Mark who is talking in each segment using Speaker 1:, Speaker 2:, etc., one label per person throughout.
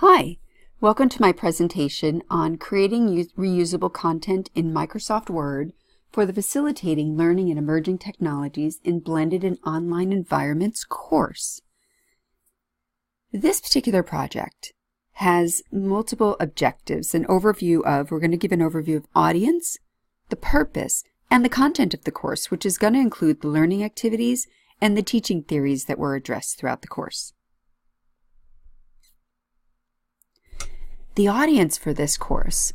Speaker 1: Hi, welcome to my presentation on creating reusable content in Microsoft Word for the Facilitating Learning in Emerging Technologies in Blended and Online Environments course. This particular project has multiple objectives. We're going to give an overview of audience, the purpose, and the content of the course, which is going to include the learning activities and the teaching theories that were addressed throughout the course. The audience for this course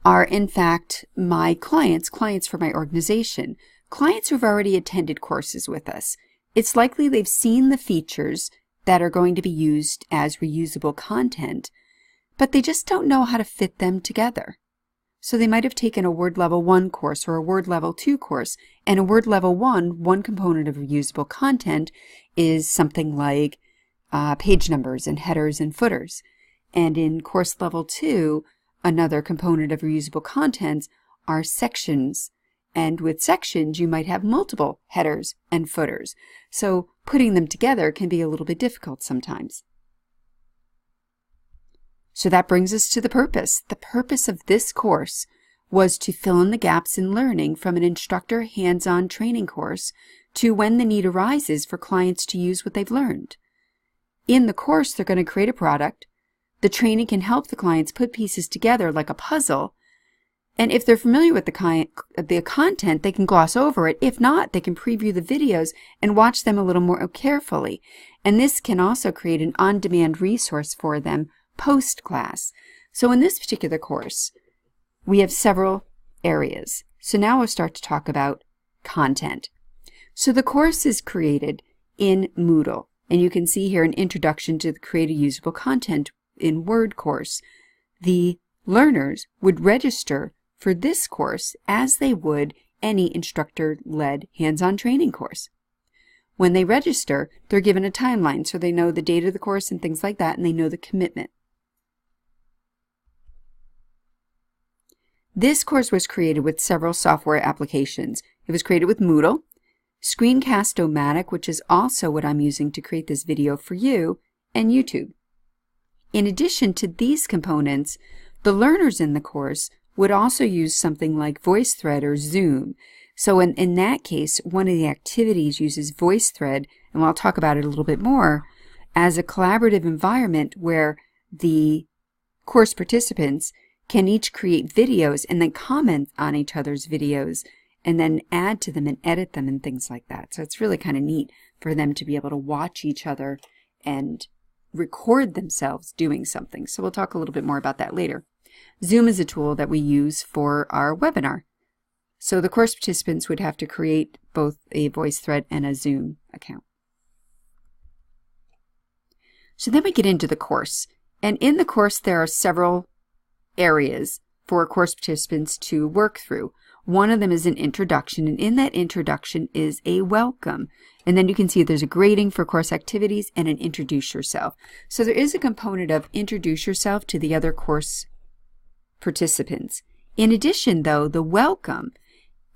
Speaker 1: are, in fact, my clients for my organization, clients who've already attended courses with us. It's likely they've seen the features that are going to be used as reusable content, but they just don't know how to fit them together. So they might have taken a Word Level 1 course or a Word Level 2 course, and a Word Level 1, one component of reusable content is something like page numbers and headers and footers. And in course level 2, another component of reusable contents are sections. And with sections, you might have multiple headers and footers. So putting them together can be a little bit difficult sometimes. So that brings us to the purpose. The purpose of this course was to fill in the gaps in learning from an instructor hands-on training course to when the need arises for clients to use what they've learned. In the course, they're going to create a product. The training can help the clients put pieces together like a puzzle, and if they're familiar with the content, they can gloss over it. If not, they can preview the videos and watch them a little more carefully. And this can also create an on-demand resource for them post-class. So in this particular course, we have several areas. So now we'll start to talk about content. So the course is created in Moodle, and you can see here an introduction to the Create a Usable Content in Word course. The learners would register for this course as they would any instructor-led hands-on training course. When they register, they're given a timeline so they know the date of the course and things like that, and they know the commitment. This course was created with several software applications. It was created with Moodle, Screencast-O-Matic, which is also what I'm using to create this video for you, and YouTube. In addition to these components, the learners in the course would also use something like VoiceThread or Zoom. So in that case, one of the activities uses VoiceThread, and I'll talk about it a little bit more, as a collaborative environment where the course participants can each create videos and then comment on each other's videos and then add to them and edit them and things like that. So it's really kind of neat for them to be able to watch each other and record themselves doing something. So we'll talk a little bit more about that later. Zoom is a tool that we use for our webinar. So the course participants would have to create both a VoiceThread and a Zoom account. So then we get into the course. And in the course, there are several areas for course participants to work through. One of them is an introduction, and in that introduction is a welcome. And then you can see there's a grading for course activities and an introduce yourself. So there is a component of introduce yourself to the other course participants. In addition, though, the welcome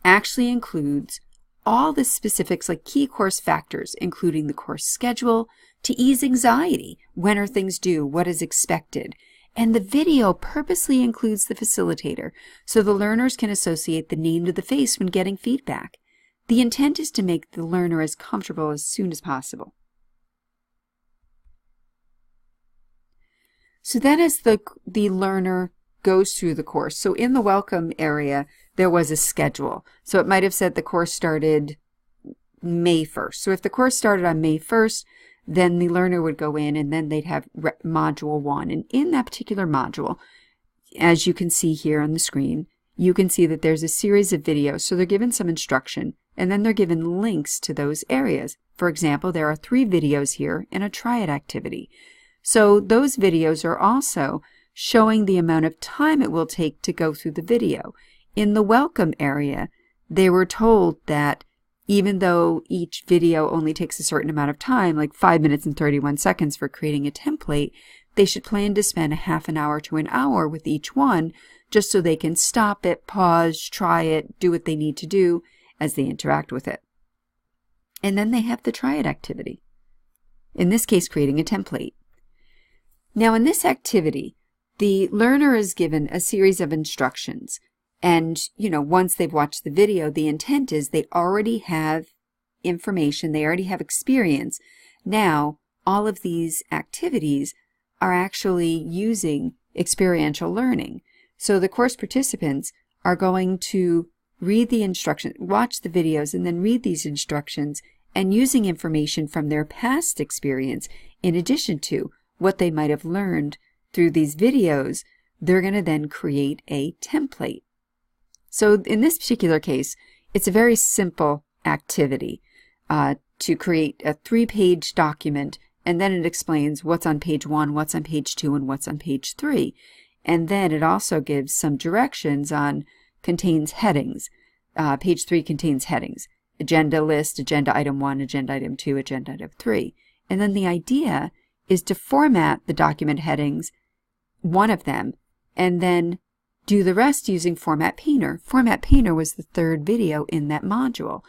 Speaker 1: actually includes all the specifics like key course factors, including the course schedule, to ease anxiety. When are things due? What is expected? And the video purposely includes the facilitator, so the learners can associate the name to the face when getting feedback. The intent is to make the learner as comfortable as soon as possible. So then as the learner goes through the course, so in the welcome area, there was a schedule. So it might have said the course started May 1st. So if the course started on May 1st, then the learner would go in and then they'd have module 1. And in that particular module, as you can see here on the screen, you can see that there's a series of videos. So they're given some instruction and then they're given links to those areas. For example, there are 3 videos here and a try it activity. So those videos are also showing the amount of time it will take to go through the video. In the welcome area, they were told that even though each video only takes a certain amount of time, like 5 minutes and 31 seconds for creating a template, they should plan to spend a half an hour to an hour with each one, just so they can stop it, pause, try it, do what they need to do as they interact with it. And then they have the try it activity. In this case, creating a template. Now in this activity, the learner is given a series of instructions. And, once they've watched the video, the intent is they already have information, they already have experience. Now, all of these activities are actually using experiential learning. So the course participants are going to read the instructions, watch the videos, and then read these instructions, and using information from their past experience, in addition to what they might have learned through these videos, they're going to then create a template. So in this particular case, it's a very simple activity to create a 3-page document, and then it explains what's on page 1, what's on page 2, and what's on page 3. And then it also gives some directions on contains headings. Page 3 contains headings. Agenda list, agenda item 1, agenda item 2, agenda item 3. And then the idea is to format the document headings, one of them, and then do the rest using Format Painter. Format Painter was the third video in that module.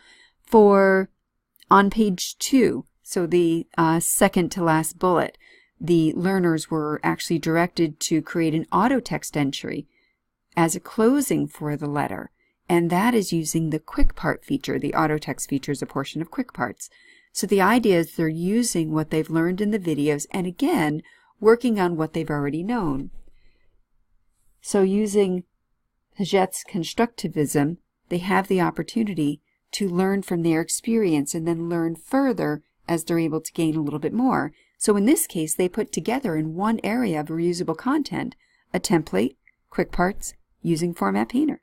Speaker 1: On page 2, so the second to last bullet, the learners were actually directed to create an auto text entry as a closing for the letter. And that is using the Quick Part feature. The auto text feature is a portion of Quick Parts. So the idea is they're using what they've learned in the videos and again, working on what they've already known. So using Piaget's constructivism, they have the opportunity to learn from their experience and then learn further as they're able to gain a little bit more. So in this case, they put together in one area of reusable content a template, Quick Parts, using Format Painter.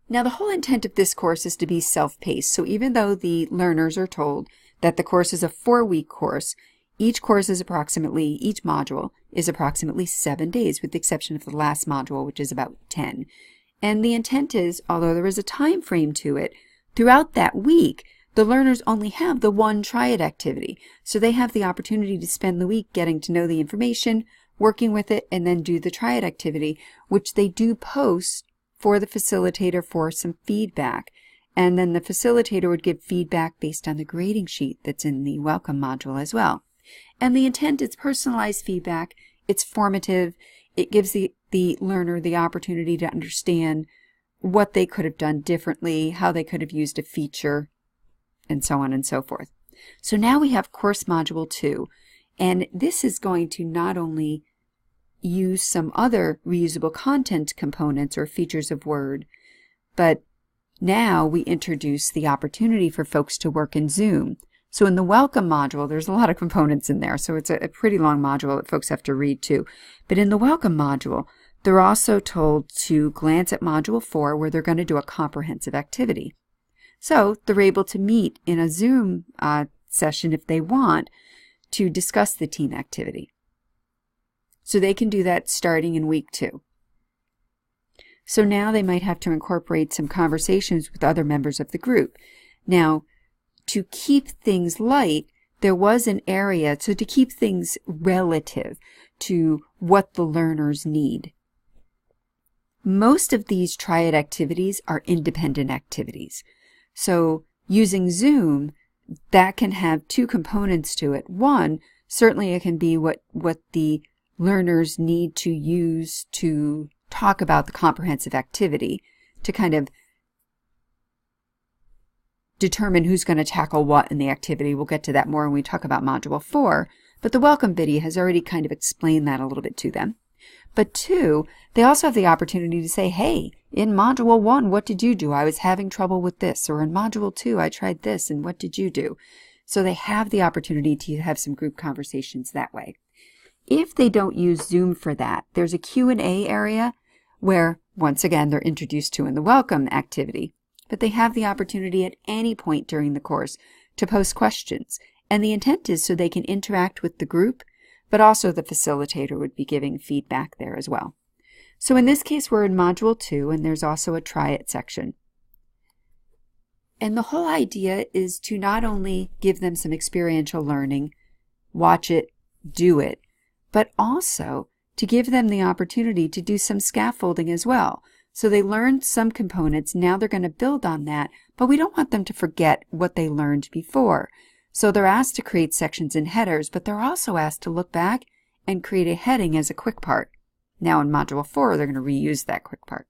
Speaker 1: Now the whole intent of this course is to be self-paced. So even though the learners are told that the course is a 4-week course, each module is approximately 7 days, with the exception of the last module, which is about 10. And the intent is, although there is a time frame to it, throughout that week, the learners only have the one triad activity. So they have the opportunity to spend the week getting to know the information, working with it, and then do the triad activity, which they do post for the facilitator for some feedback. And then the facilitator would give feedback based on the grading sheet that's in the welcome module as well. And the intent is personalized feedback. It's formative. It gives the learner the opportunity to understand what they could have done differently, how they could have used a feature, and so on and so forth. So now we have course module 2, and this is going to not only use some other reusable content components or features of Word, but now we introduce the opportunity for folks to work in Zoom. So in the welcome module, there's a lot of components in there, so it's a pretty long module that folks have to read too. But in the welcome module, they're also told to glance at module 4, where they're going to do a comprehensive activity. So they're able to meet in a Zoom session if they want to discuss the team activity. So they can do that starting in week 2. So now they might have to incorporate some conversations with other members of the group. Now, to keep things light, there was an area, so to keep things relative to what the learners need. Most of these triad activities are independent activities. So using Zoom, that can have 2 components to it. One, certainly it can be what the learners need to use to talk about the comprehensive activity, to kind of determine who's going to tackle what in the activity. We'll get to that more when we talk about Module 4, but the welcome video has already kind of explained that a little bit to them. But 2, they also have the opportunity to say, hey, in Module 1, what did you do? I was having trouble with this. Or in Module 2, I tried this, and what did you do? So they have the opportunity to have some group conversations that way. If they don't use Zoom for that, there's a Q&A area where, once again, they're introduced to in the welcome activity. But they have the opportunity at any point during the course to post questions. And the intent is so they can interact with the group, but also the facilitator would be giving feedback there as well. So in this case, we're in Module 2, and there's also a Try It section. And the whole idea is to not only give them some experiential learning, watch it, do it, but also to give them the opportunity to do some scaffolding as well. So they learned some components, now they're going to build on that, but we don't want them to forget what they learned before. So they're asked to create sections and headers, but they're also asked to look back and create a heading as a quick part. Now in Module 4, they're going to reuse that quick part.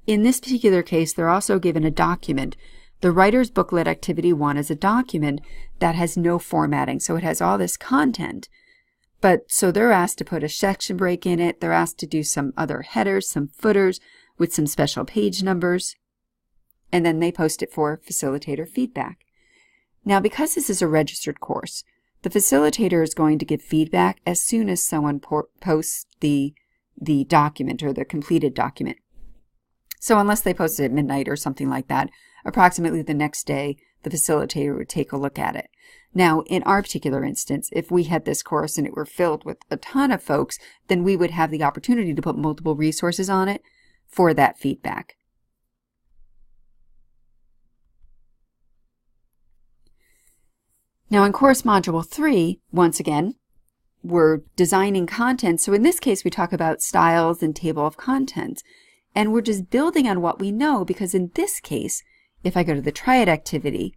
Speaker 1: In this particular case, they're also given a document. The Writer's Booklet Activity 1 is a document that has no formatting, so it has all this content. But so they're asked to put a section break in it. They're asked to do some other headers, some footers with some special page numbers. And then they post it for facilitator feedback. Now, because this is a registered course, the facilitator is going to give feedback as soon as someone posts the document or the completed document. So unless they post it at midnight or something like that, approximately the next day, the facilitator would take a look at it. Now, in our particular instance, if we had this course and it were filled with a ton of folks, then we would have the opportunity to put multiple resources on it for that feedback. Now in course module 3, once again, we're designing content. So in this case, we talk about styles and table of contents. And we're just building on what we know, because in this case, if I go to the triad activity,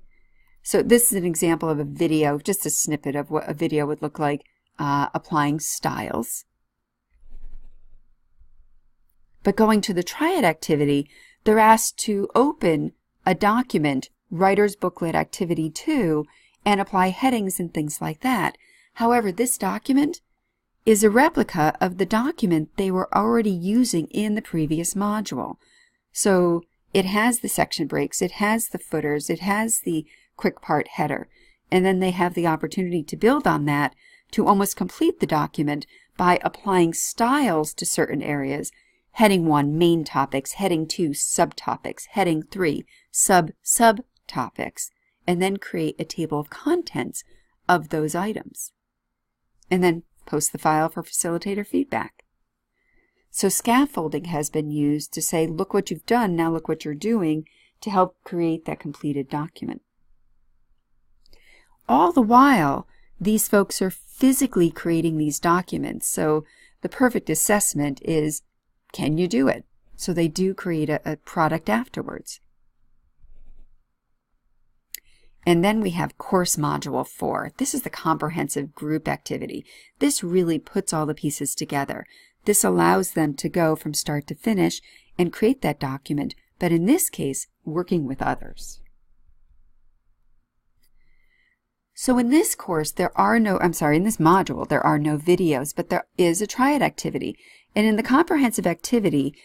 Speaker 1: so this is an example of a video, just a snippet of what a video would look like applying styles. But going to the triad activity, they're asked to open a document, Writer's Booklet Activity 2, and apply headings and things like that. However, this document is a replica of the document they were already using in the previous module. So it has the section breaks, it has the footers, it has the quick part header, and then they have the opportunity to build on that to almost complete the document by applying styles to certain areas. Heading 1, main topics, heading 2, subtopics, heading 3, subtopics, and then create a table of contents of those items. And then post the file for facilitator feedback. So scaffolding has been used to say, look what you've done, now look what you're doing, to help create that completed document. All the while, these folks are physically creating these documents. So the perfect assessment is, can you do it? So they do create a product afterwards. And then we have course module 4. This is the comprehensive group activity. This really puts all the pieces together. This allows them to go from start to finish and create that document, but in this case, working with others. So in this course, in this module, there are no videos, but there is a triad activity. And in the comprehensive activity,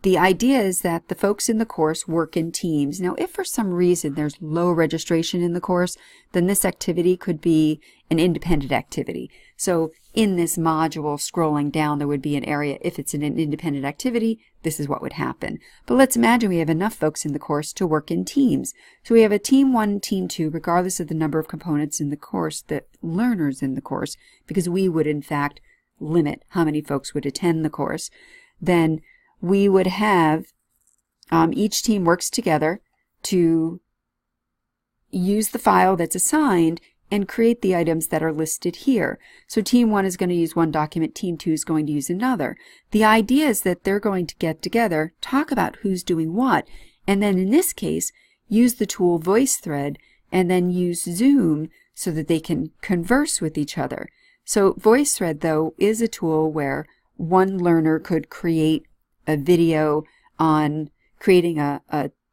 Speaker 1: the idea is that the folks in the course work in teams. Now, if for some reason there's low registration in the course, then this activity could be an independent activity. So in this module, scrolling down, there would be an area, if it's an independent activity, this is what would happen. But let's imagine we have enough folks in the course to work in teams. So we have a team 1, team 2, regardless of the number of components in the course, the learners in the course, because we would in fact limit how many folks would attend the course. Then we would have each team works together to use the file that's assigned and create the items that are listed here. So team 1 is going to use one document, team 2 is going to use another. The idea is that they're going to get together, talk about who's doing what, and then in this case, use the tool VoiceThread and then use Zoom so that they can converse with each other. So VoiceThread, though, is a tool where one learner could create a video on creating a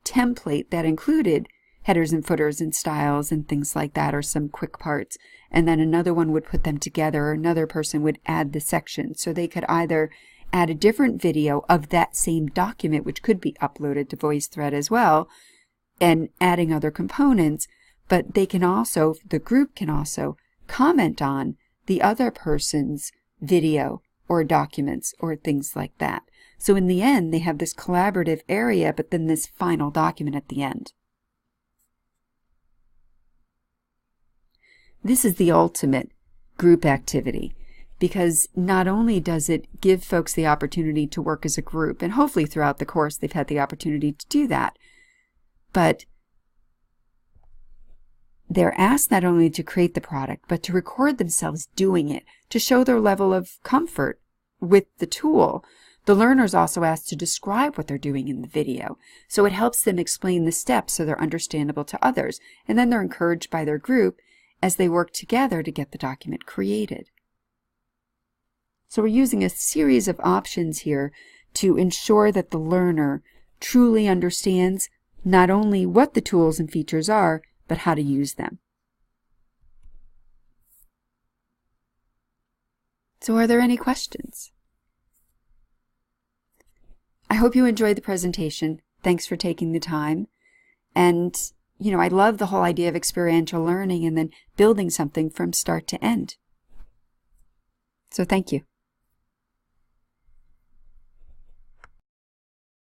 Speaker 1: template that included headers and footers and styles and things like that, or some quick parts. And then another one would put them together, or another person would add the section. So they could either add a different video of that same document, which could be uploaded to VoiceThread as well, and adding other components, but they can also, the group can also comment on the other person's video or documents or things like that. So in the end, they have this collaborative area, but then this final document at the end. This is the ultimate group activity, because not only does it give folks the opportunity to work as a group, and hopefully throughout the course they've had the opportunity to do that, but they're asked not only to create the product, but to record themselves doing it, to show their level of comfort with the tool. The learner is also asked to describe what they're doing in the video, so it helps them explain the steps so they're understandable to others, and then they're encouraged by their group as they work together to get the document created. So we're using a series of options here to ensure that the learner truly understands not only what the tools and features are, but how to use them. So are there any questions? I hope you enjoyed the presentation. Thanks for taking the time. And, I love the whole idea of experiential learning and then building something from start to end. So thank you.